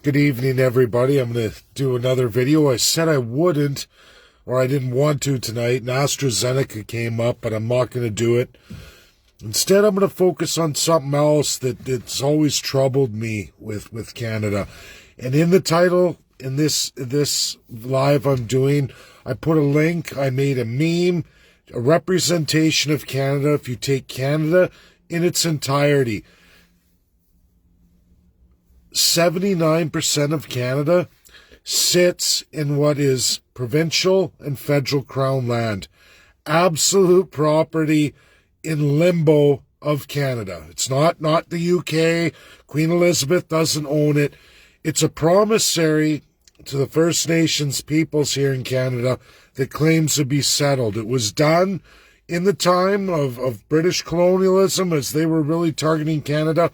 Good evening, everybody. I'm going to do another video. I said I wouldn't, or I didn't want to tonight, and AstraZeneca came up, but I'm not going to do it. Instead, I'm going to focus on something else that's always troubled me with Canada. And in the title, in this live I'm doing, I put a link. I made a meme, a representation of Canada. If you take Canada in its entirety, 79% of Canada sits in what is provincial and federal crown land. Absolute property in limbo of Canada. It's not the UK. Queen Elizabeth doesn't own it. It's a promissory to the First Nations peoples here in Canada that claims to be settled. It was done in the time of British colonialism as they were really targeting Canada.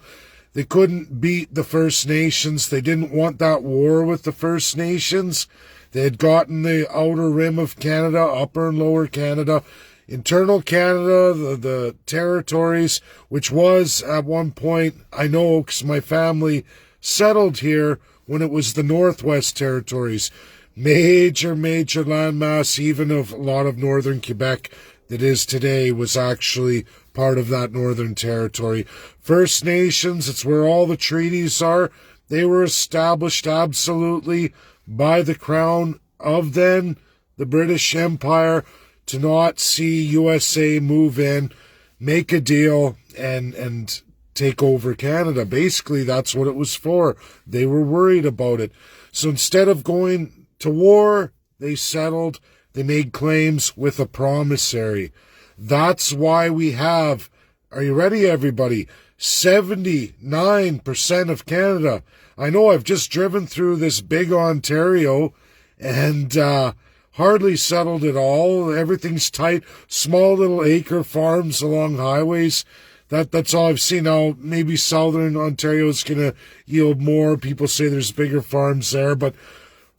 They couldn't beat the First Nations. They didn't want that war with the First Nations. They had gotten the outer rim of Canada, upper and lower Canada, internal Canada, the territories, which was at one point, I know because my family settled here when it was the Northwest Territories. Major landmass, even of a lot of northern Quebec that is today, was actually part of that Northern Territory. First Nations, it's where all the treaties are. They were established absolutely by the Crown of then, the British Empire, to not see USA move in, make a deal, and take over Canada. Basically, that's what it was for. They were worried about it. So instead of going to war, they settled. They made claims with a promissory. That's why we have, are you ready, everybody? 79% of Canada. I know I've just driven through this big Ontario and hardly settled at all. Everything's tight. Small little acre farms along highways. That's all I've seen. Now, maybe southern Ontario is going to yield more. People say there's bigger farms there, but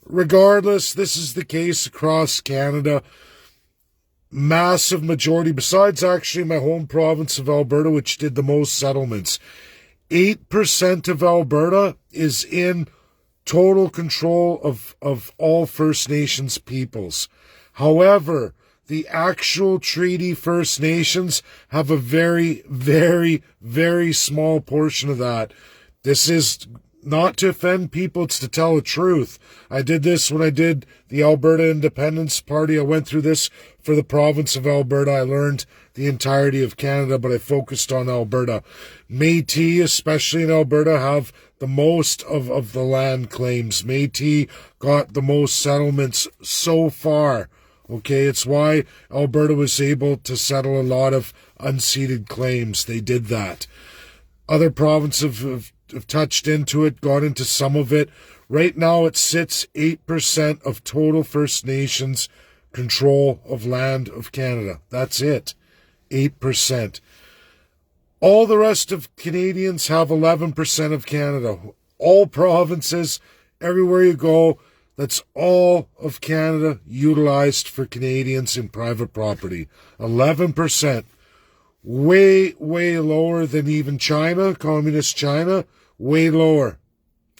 regardless, this is the case across Canada. Massive majority, besides actually my home province of Alberta, which did the most settlements. 8% of Alberta is in total control of all First Nations peoples. However, the actual treaty First Nations have a very, very, very small portion of that. This is not to offend people, it's to tell the truth. I did this when I did the Alberta Independence Party. I went through this for the province of Alberta. I learned the entirety of Canada, but I focused on Alberta. Metis, especially in Alberta, have the most of the land claims. Metis got the most settlements so far. Okay, it's why Alberta was able to settle a lot of unceded claims. They did that. Other provinces have touched into it, got into some of it. Right now it sits 8% of total First Nations control of land of Canada. That's it. 8%. All the rest of Canadians have 11% of Canada. All provinces, everywhere you go, that's all of Canada utilized for Canadians in private property. 11%. Way lower than even China, communist China. Way lower.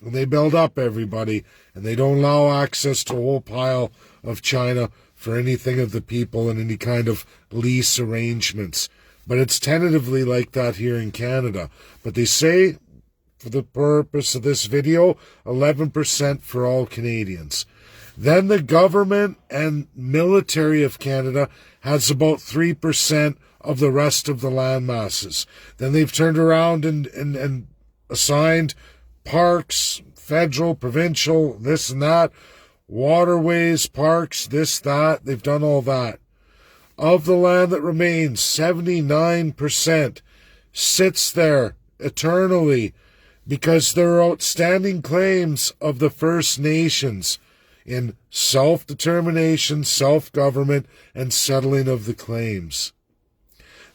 And they build up everybody, and they don't allow access to a whole pile of China for anything of the people and any kind of lease arrangements. But it's tentatively like that here in Canada. But they say, for the purpose of this video, 11% for all Canadians. Then the government and military of Canada has about 3% of the rest of the land masses. Then they've turned around and assigned parks, federal, provincial, this and that, waterways, parks, this, that. They've done all that. Of the land that remains, 79% sits there eternally because there are outstanding claims of the First Nations in self-determination, self-government, and settling of the claims.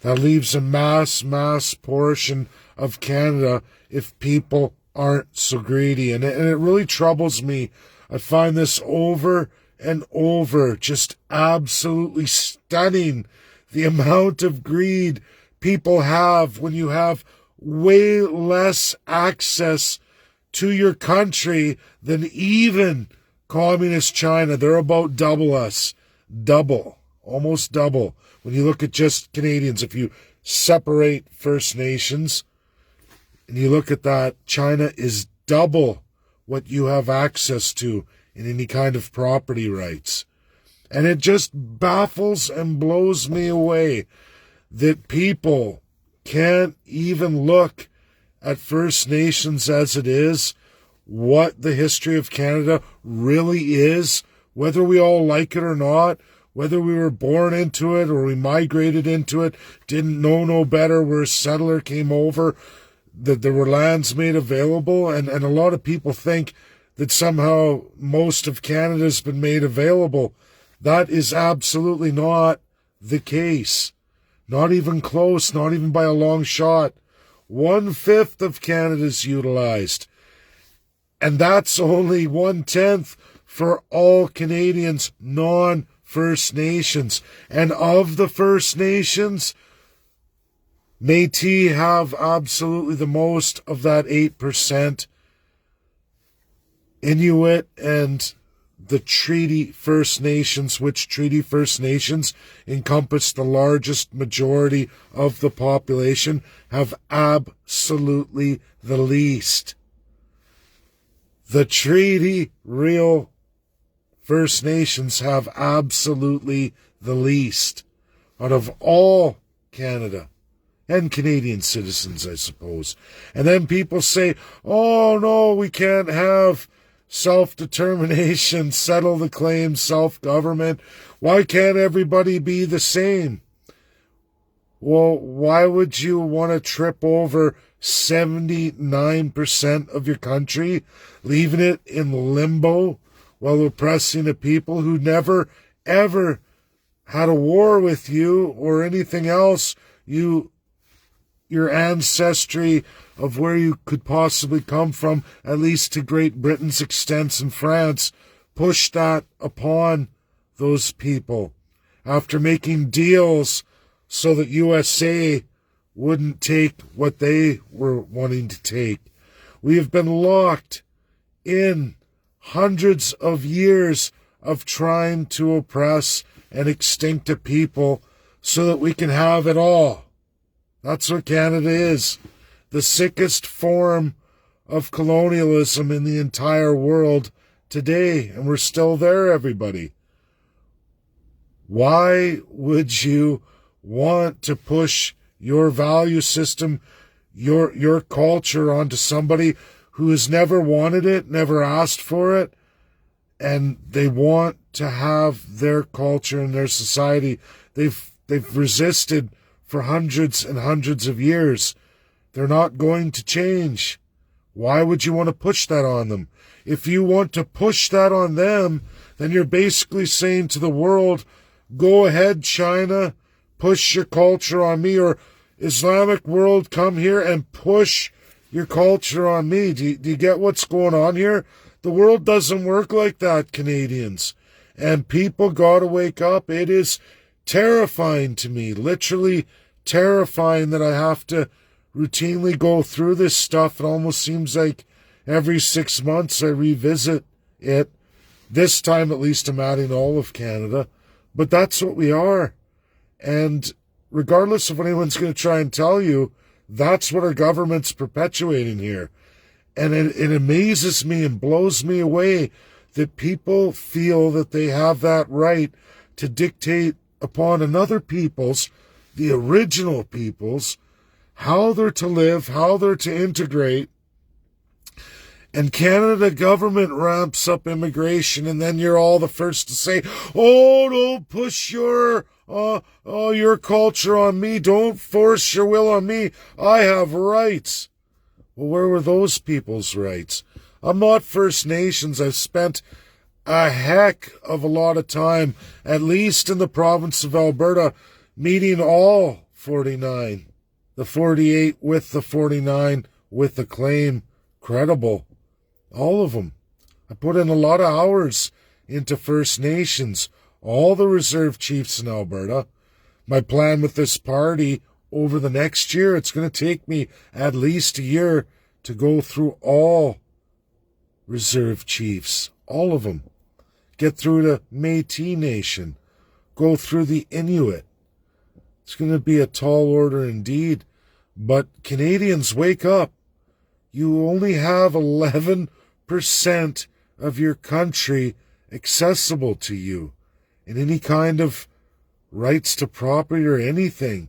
That leaves a mass portion of Canada if people aren't so greedy. And it really troubles me. I find this over and over, just absolutely stunning, the amount of greed people have when you have way less access to your country than even communist China. They're about double us. Double. Almost double. When you look at just Canadians, if you separate First Nations and you look at that, China is double what you have access to in any kind of property rights. And it just baffles and blows me away that people can't even look at First Nations as it is, what the history of Canada really is, whether we all like it or not, whether we were born into it or we migrated into it, didn't know no better, where a settler came over, that there were lands made available, and a lot of people think that somehow most of Canada's been made available. That is absolutely not the case. Not even close, not even by a long shot. 1/5 of Canada's utilized. And that's only 1/10 for all Canadians, non-First Nations. And of the First Nations, Metis have absolutely the most of that 8%. Inuit and the Treaty First Nations, which Treaty First Nations encompass the largest majority of the population, have absolutely the least. The Treaty Real First Nations have absolutely the least out of all Canada and Canadian citizens, I suppose. And then people say, oh no, we can't have self-determination, settle the claims, self-government. Why can't everybody be the same? Well, why would you want to trip over 79% of your country, leaving it in limbo while oppressing a people who never, ever had a war with you or anything else? Your ancestry of where you could possibly come from, at least to Great Britain's extent in France, pushed that upon those people after making deals so that USA wouldn't take what they were wanting to take. We have been locked in hundreds of years of trying to oppress and extinct a people so that we can have it all. That's what Canada is. The sickest form of colonialism in the entire world today. And we're still there, everybody. Why would you want to push your value system, your culture onto somebody who has never wanted it, never asked for it, and they want to have their culture and their society? They've resisted for hundreds and hundreds of years. They're not going to change. Why would you want to push that on them? If you want to push that on them, then you're basically saying to the world, go ahead, China, push your culture on me, or Islamic world, come here and push your culture on me. Do you get what's going on here? The world doesn't work like that, Canadians. And people got to wake up. It is terrifying to me, literally terrifying, that I have to routinely go through this stuff. It almost seems like every 6 months I revisit it. This time, at least, I'm adding all of Canada. But that's what we are. And regardless of what anyone's going to try and tell you, that's what our government's perpetuating here. And it amazes me and blows me away that people feel that they have that right to dictate upon another people's, the original people's, how they're to live, how they're to integrate. And Canada government ramps up immigration, and then you're all the first to say, oh, don't push your culture on me. Don't force your will on me. I have rights. Well, where were those people's rights? I'm not First Nations. I've spent a heck of a lot of time, at least in the province of Alberta, meeting all 49. The 48 with the 49 with the claim credible. All of them. I put in a lot of hours into First Nations, all the reserve chiefs in Alberta. My plan with this party over the next year, it's going to take me at least a year to go through all reserve chiefs, all of them. Get through to Metis Nation, go through the Inuit. It's going to be a tall order indeed. But Canadians, wake up. You only have 11% of your country accessible to you in any kind of rights to property or anything.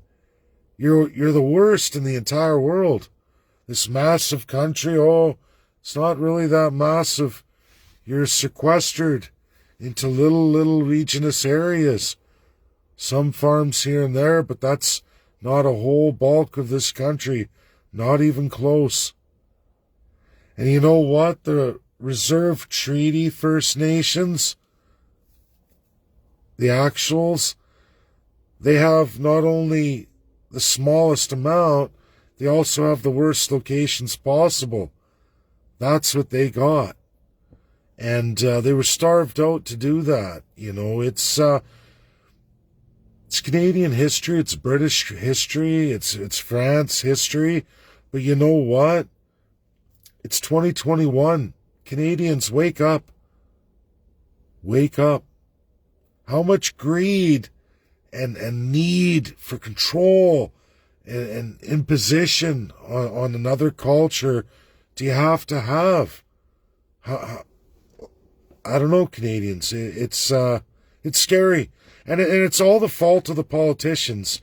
You're the worst in the entire world. This massive country, it's not really that massive. You're sequestered into little regionous areas. Some farms here and there, but that's not a whole bulk of this country. Not even close. And you know what? The Reserve Treaty First Nations, the actuals, they have not only the smallest amount, they also have the worst locations possible. That's what they got. And they were starved out to do that. You know, it's Canadian history, it's British history, it's France history. But you know what? It's 2021. Canadians, wake up. Wake up. How much greed and need for control and imposition on another culture do you have to have? I don't know, Canadians. It's scary. And it's all the fault of the politicians.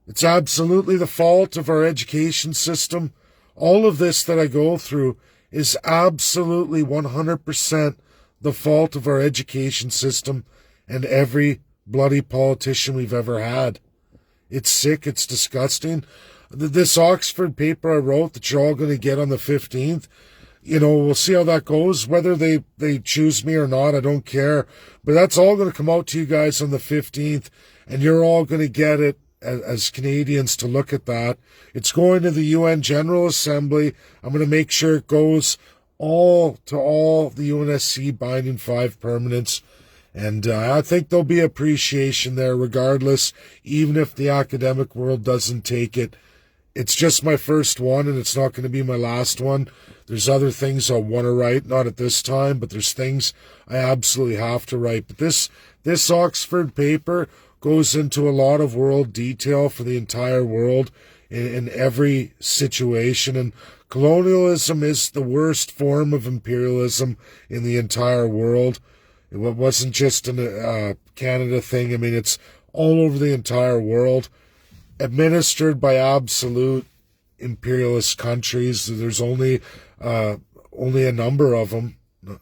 It's absolutely the fault of our education system. All of this that I go through is absolutely 100% the fault of our education system and every bloody politician we've ever had. It's sick. It's disgusting. This Oxford paper I wrote that you're all going to get on the 15th, we'll see how that goes. Whether they choose me or not, I don't care. But that's all going to come out to you guys on the 15th, and you're all going to get it as Canadians to look at that. It's going to the UN General Assembly. I'm going to make sure it goes all the UNSC binding 5 permanents. And I think there'll be appreciation there regardless, even if the academic world doesn't take it. It's just my first one, and it's not going to be my last one. There's other things I want to write, not at this time, but there's things I absolutely have to write. But this Oxford paper goes into a lot of world detail for the entire world in every situation. And colonialism is the worst form of imperialism in the entire world. It wasn't just a Canada thing. I mean, it's all over the entire world, administered by absolute imperialist countries. There's only a number of them,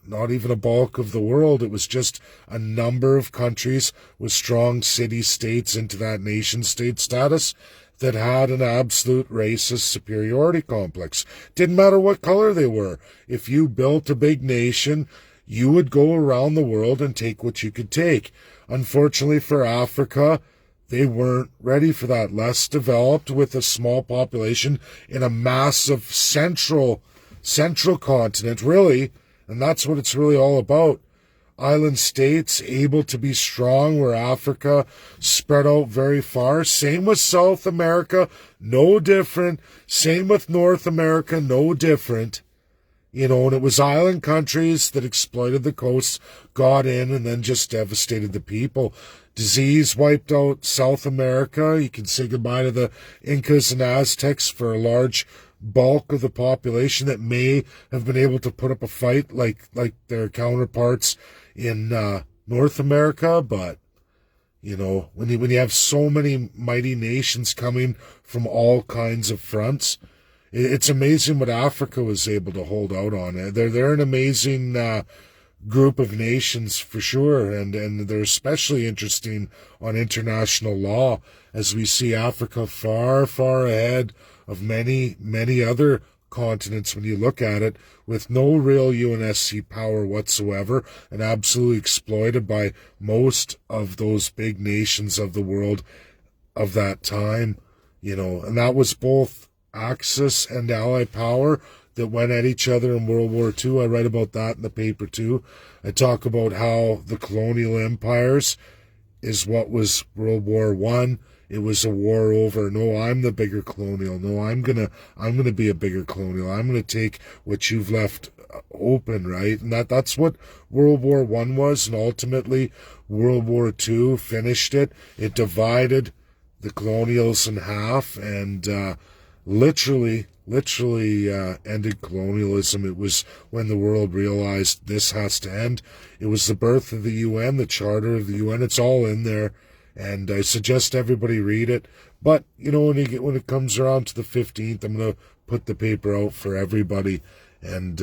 not even a bulk of the world. It was just a number of countries with strong city-states into that nation-state status that had an absolute racist superiority complex. Didn't matter what color they were. If you built a big nation, you would go around the world and take what you could take. Unfortunately for Africa, they weren't ready for that. Less developed with a small population in a massive central continent, really. And that's what it's really all about. Island states able to be strong where Africa spread out very far. Same with South America, no different. Same with North America, no different. And it was island countries that exploited the coasts, got in, and then just devastated the people. Disease wiped out South America. You can say goodbye to the Incas and Aztecs for a large bulk of the population that may have been able to put up a fight like their counterparts in North America. But, when you have so many mighty nations coming from all kinds of fronts, it's amazing what Africa was able to hold out on. They're an amazing group of nations for sure, and they're especially interesting on international law, as we see Africa far, far ahead of many other continents when you look at it, with no real UNSC power whatsoever, and absolutely exploited by most of those big nations of the world of that time. And that was both Axis and Allied power that went at each other in World War II. I write about that in the paper too. I talk about how the colonial empires is what was World War I. It was a war over, no, I'm the bigger colonial. No, I'm gonna be a bigger colonial. I'm gonna take what you've left open, right? And that's what World War I was, and ultimately World War II finished it. It divided the colonials in half, and literally ended colonialism. It was when the world realized this has to end. It was the birth of the UN, the Charter of the UN. It's all in there, and I suggest everybody read it. But, you know, when it comes around to the 15th, I'm going to put the paper out for everybody. And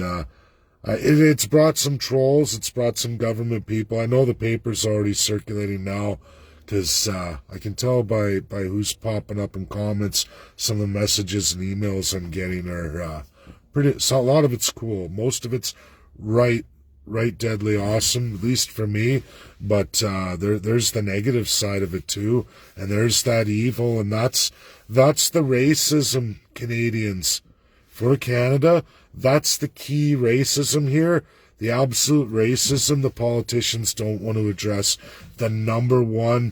it's brought some trolls. It's brought some government people. I know the paper's already circulating now, because I can tell by who's popping up in comments. Some of the messages and emails I'm getting are pretty. So a lot of it's cool. Most of it's right deadly awesome, at least for me. But there's the negative side of it too, and there's that evil, and that's the racism, Canadians. For Canada, that's the key racism here. The absolute racism the politicians don't want to address. The number one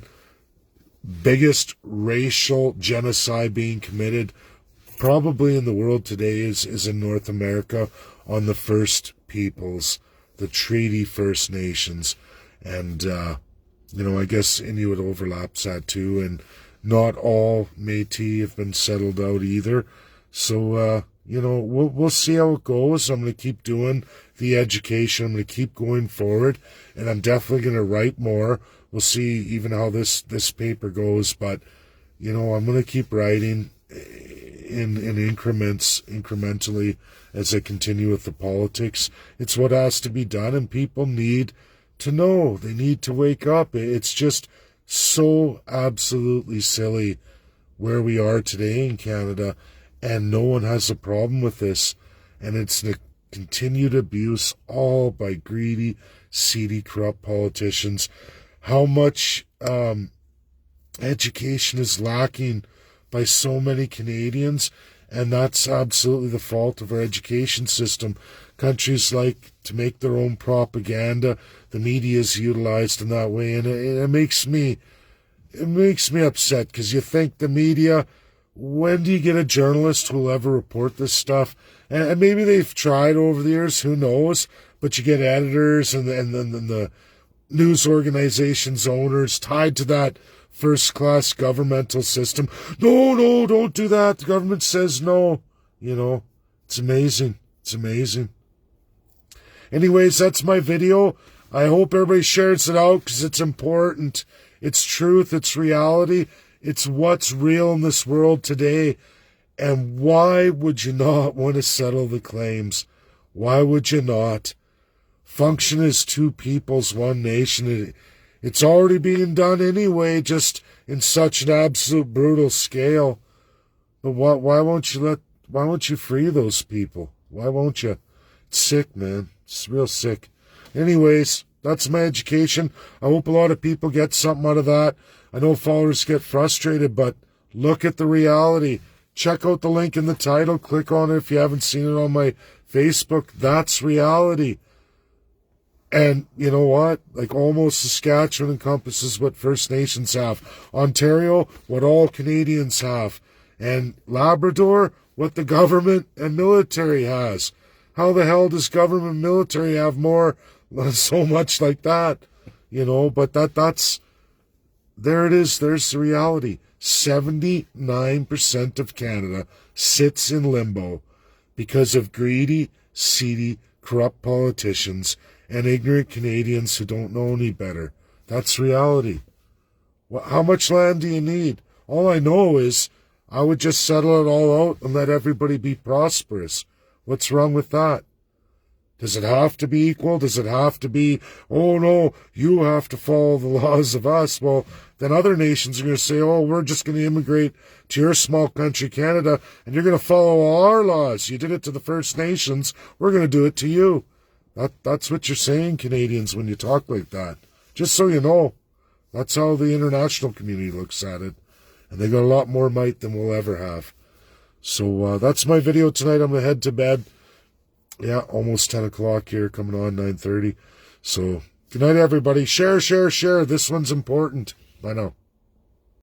biggest racial genocide being committed probably in the world today is in North America on the First Peoples, the Treaty First Nations. And, you know, I guess Inuit overlaps that too. And not all Metis have been settled out either. So, you know, we'll see how it goes. I'm going to keep doing the education. I'm going to keep going forward, and I'm definitely going to write more. We'll see even how this paper goes, but, you know, I'm going to keep writing in increments, incrementally, as I continue with the politics. It's what has to be done, and people need to know. They need to wake up. It's just so absolutely silly where we are today in Canada, and no one has a problem with this. And it's the continued abuse, all by greedy, seedy, corrupt politicians. How much education is lacking by so many Canadians, and that's absolutely the fault of our education system. Countries like to make their own propaganda. The media is utilized in that way, and it makes me upset, because you think the media, when do you get a journalist who will ever report this stuff? And maybe they've tried over the years, who knows? But you get editors and the news organizations owners tied to that first-class governmental system. No, don't do that. The government says no. You know, it's amazing. It's amazing. Anyways, that's my video. I hope everybody shares it out, because it's important. It's truth. It's reality. It's what's real in this world today. And why would you not want to settle the claims? Why would you not? Function as two peoples, one nation. It's already being done anyway, just in such an absolute brutal scale. But why won't you free those people? Why won't you? It's sick, man. It's real sick. Anyways, that's my education. I hope a lot of people get something out of that. I know followers get frustrated, but look at the reality. Check out the link in the title. Click on it if you haven't seen it on my Facebook. That's reality. And you know what? Like, almost Saskatchewan encompasses what First Nations have. Ontario, what all Canadians have. And Labrador, what the government and military has. How the hell does government and military have more? So much like that, you know? But that's... There it is. There's the reality. 79% of Canada sits in limbo because of greedy, seedy, corrupt politicians and ignorant Canadians who don't know any better. That's reality. Well, how much land do you need? All I know is I would just settle it all out and let everybody be prosperous. What's wrong with that? Does it have to be equal? Does it have to be, oh no, you have to follow the laws of us? Well, then other nations are going to say, oh, we're just going to immigrate to your small country, Canada, and you're going to follow all our laws. You did it to the First Nations. We're going to do it to you. That's what you're saying, Canadians, when you talk like that. Just so you know, that's how the international community looks at it. And they got a lot more might than we'll ever have. So that's my video tonight. I'm going to head to bed. Yeah, almost 10 o'clock here, coming on 9:30. So, good night, everybody. Share. This one's important. Bye now.